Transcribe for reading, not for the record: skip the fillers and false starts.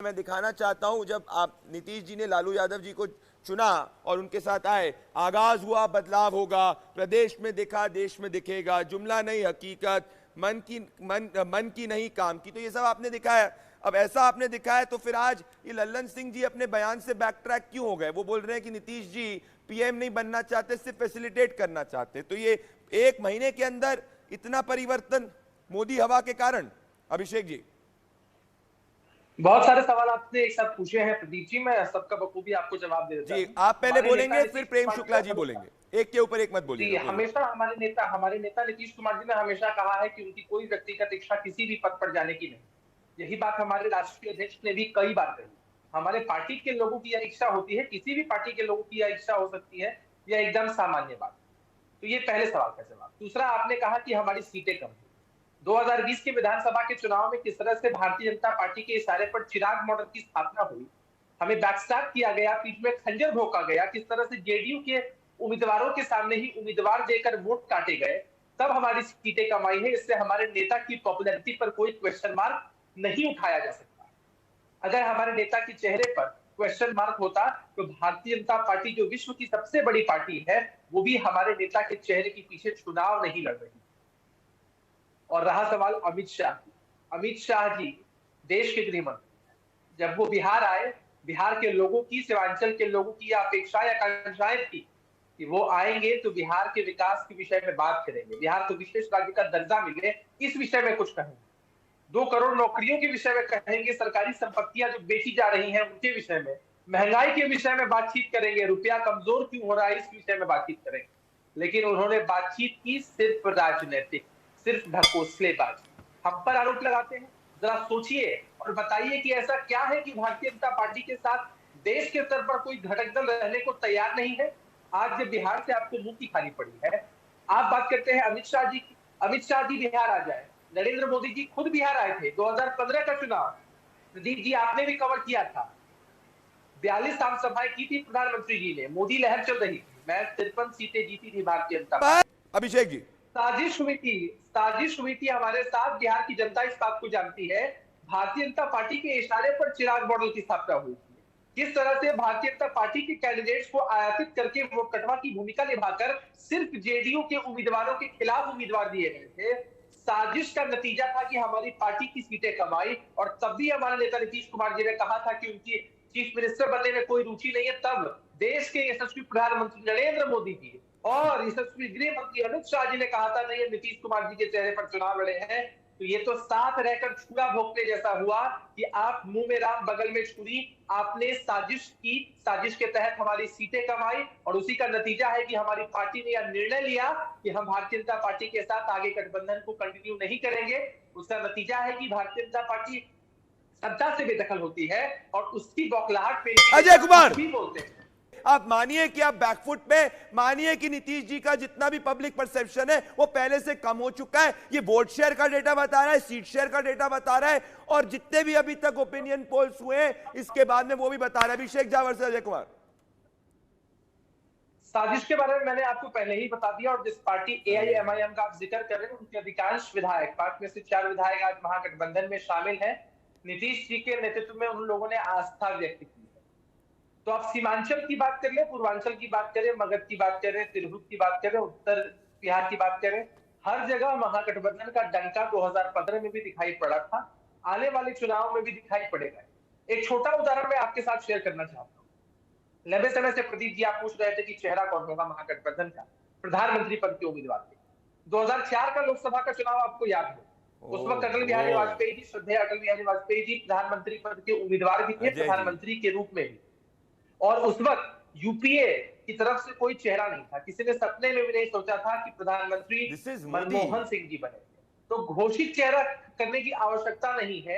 मैं दिखाना चाहता हूं, जब आप नीतीश जी ने लालू यादव जी को चुना और उनके साथ आए, आगाज हुआ बदलाव होगा, प्रदेश में दिखा देश में दिखेगा, जुमला नहीं हकीकत, मन की नहीं काम की, तो ये सब आपने दिखाया। अब ऐसा आपने दिखाया तो फिर आज ये लल्लन सिंह जी अपने बयान से बैक ट्रैक क्यों हो गए? वो बोल रहे हैं कि नीतीश जी पीएम नहीं बनना चाहते, सिर्फ फैसिलिटेट करना चाहते। तो ये 1 महीने के अंदर इतना परिवर्तन मोदी हवा के कारण? अभिषेक जी, बहुत सारे सवाल आपने एक साथ पूछे हैं प्रदीप जी, मैं सबका बखूबी आपको जवाब दे देता जी हूं। आप पहले हमारे नेता बोलेंगे, फिर नीतीश प्रेम कुमार शुक्ला जी जी हमेशा बोलेंगे, एक के ऊपर एक मत जी बोलिएगा, बोलिए। हमेशा हमारे नेता नीतीश कुमार जी ने हमेशा कहा है कि उनकी कोई व्यक्तिगत इच्छा किसी भी पद पर जाने की नहीं। यही बात हमारे राष्ट्रीय अध्यक्ष ने भी कई बार कही। हमारे पार्टी के लोगों की यह इच्छा होती है, किसी भी पार्टी के लोगों की यह इच्छा हो सकती है, यह एकदम सामान्य बात। तो ये पहले सवाल का जवाब। दूसरा, आपने कहा कि हमारी सीटें कम हुई। 2020 के विधानसभा के चुनाव में किस तरह से भारतीय जनता पार्टी के इशारे पर चिराग मॉडल की स्थापना हुई, हमें बैकस्टैप किया गया, पीठ में खंजर भोंका गया, किस तरह से जेडीयू के उम्मीदवारों के सामने ही उम्मीदवार देकर वोट काटे गए, तब हमारी सीटें कम आई है। इससे हमारे नेता की पॉपुलैरिटी पर कोई क्वेश्चन मार्क नहीं उठाया जा सकता। अगर हमारे नेता के चेहरे पर क्वेश्चन मार्क होता तो भारतीय जनता पार्टी, जो विश्व की सबसे बड़ी पार्टी है, वो भी हमारे नेता के चेहरे के पीछे चुनाव नहीं लड़ रही। और रहा सवाल अमित शाह की, अमित शाह जी देश के गृह मंत्री, जब वो बिहार आए, बिहार के लोगों की, सीमांचल के लोगों की अपेक्षाएं आकांक्षाएं थी कि वो आएंगे तो बिहार के विकास के विषय में बात करेंगे, बिहार को विशेष राज्य का दर्जा मिले इस विषय में कुछ कहेंगे, 2 करोड़ नौकरियों के विषय में कहेंगे, सरकारी संपत्तियां जो बेची जा रही हैं उनके विषय में, महंगाई के विषय में बातचीत करेंगे, रुपया कमजोर क्यों हो रहा है इस विषय में बातचीत करेंगे। लेकिन उन्होंने बातचीत की सिर्फ राजनीतिक, सिर्फ ढकोसलेबाजी। हम पर आरोप लगाते हैं। जरा सोचिए और बताइए कि ऐसा क्या है कि भारतीय जनता पार्टी के साथ देश के स्तर पर कोई घटक दल रहने को तैयार नहीं है। आज जब बिहार से आपको मुंह की खानी पड़ी है, आप बात करते हैं अमित शाह जी की। अमित शाह जी बिहार आ जाए, नरेंद्र मोदी जी खुद बिहार आए थे, 2015 का चुनाव प्रदीप जी आपने भी कवर किया था, 42 आम सभाएं की थी प्रधानमंत्री जी ने, मोदी लहर चल रही थी, मैं 53 सीटें जीती थी भारतीय जनता पार्टी। अभिषेक जी, साजिश हुई थी हमारे साथ, बिहार की जनता इस बात को जानती है। भारतीय जनता पार्टी के इशारे पर चिराग मॉडल की स्थापना हुई थी। किस तरह से भारतीय जनता पार्टी के कैंडिडेट्स को आयातित करके वोट कटवा की भूमिका निभाकर सिर्फ जेडीयू के उम्मीदवारों के खिलाफ उम्मीदवार दिए गए थे। साजिश का नतीजा था कि हमारी पार्टी की सीटें कम आई, और तब भी हमारे नेता नीतीश कुमार जी ने कहा था कि उनकी चीफ मिनिस्टर बनने में कोई रुचि नहीं है। तब देश के यशस्वी प्रधानमंत्री नरेंद्र मोदी जी और यशस्वी गृह मंत्री अमित शाह जी ने कहा था नहीं, नीतीश कुमार जी के चेहरे पर चुनाव लड़े हैं। तो ये तो साथ रहकर छुरा भोंकने जैसा हुआ कि आप मुंह में राम बगल में छुरी। आपने साजिश की, साजिश के तहत हमारी सीटें कमाई, और उसी का नतीजा है कि हमारी पार्टी ने यह निर्णय लिया कि हम भारतीय जनता पार्टी के साथ आगे गठबंधन को कंटिन्यू नहीं करेंगे। उसका नतीजा है कि भारतीय जनता पार्टी सत्ता से बेदखल होती है और उसकी बौखलाहट पे अजय कुमार भी बोलते हैं। आप मानिए कि आप बैकफुट पे, मानिए कि नीतीश जी का जितना भी पब्लिक परसेप्शन है वो पहले से कम हो चुका है। ये वोट शेयर का डेटा बता रहा है, सीट शेयर का डेटा बता रहा है, और जितने भी अभी तक ओपिनियन पोल्स हुए इसके बाद में वो भी बता रहा है। अभिषेक जावर से अजय कुमार। साजिश के बारे में मैंने आपको पहले ही बता दिया, और जिस पार्टी एआईएमआईएम का आप जिक्र कर रहे हैं, उनके अधिकांश विधायक, 5 में से 4 विधायक आज महागठबंधन में शामिल हैं। नीतीश जी के नेतृत्व में उन लोगों ने आस्था व्यक्त की। तो आप सीमांचल की बात करें, पूर्वांचल की बात करें, मगध की बात करें, तिरहुत की बात करें, उत्तर बिहार की बात करें, हर जगह महागठबंधन का डंका 2015 में भी दिखाई पड़ा था, आने वाले चुनाव में भी दिखाई पड़ेगा। एक छोटा उदाहरण मैं आपके साथ शेयर करना चाहता हूं। लंबे समय से प्रदीप जी आप पूछ रहे थे कि चेहरा कौन होगा महागठबंधन का प्रधानमंत्री पद के उम्मीदवार थे। 2004 का लोकसभा का चुनाव आपको याद हो, उस वक्त अटल बिहारी वाजपेयी जी, श्रद्धेय अटल बिहारी वाजपेयी जी प्रधानमंत्री पद के उम्मीदवार भी थे, प्रधानमंत्री के रूप में भी। और उस वक्त यूपीए की तरफ से कोई चेहरा नहीं था, किसी ने सपने में भी नहीं सोचा था कि प्रधानमंत्री मनमोहन सिंह जी बने। तो घोषित चेहरा करने की आवश्यकता नहीं है।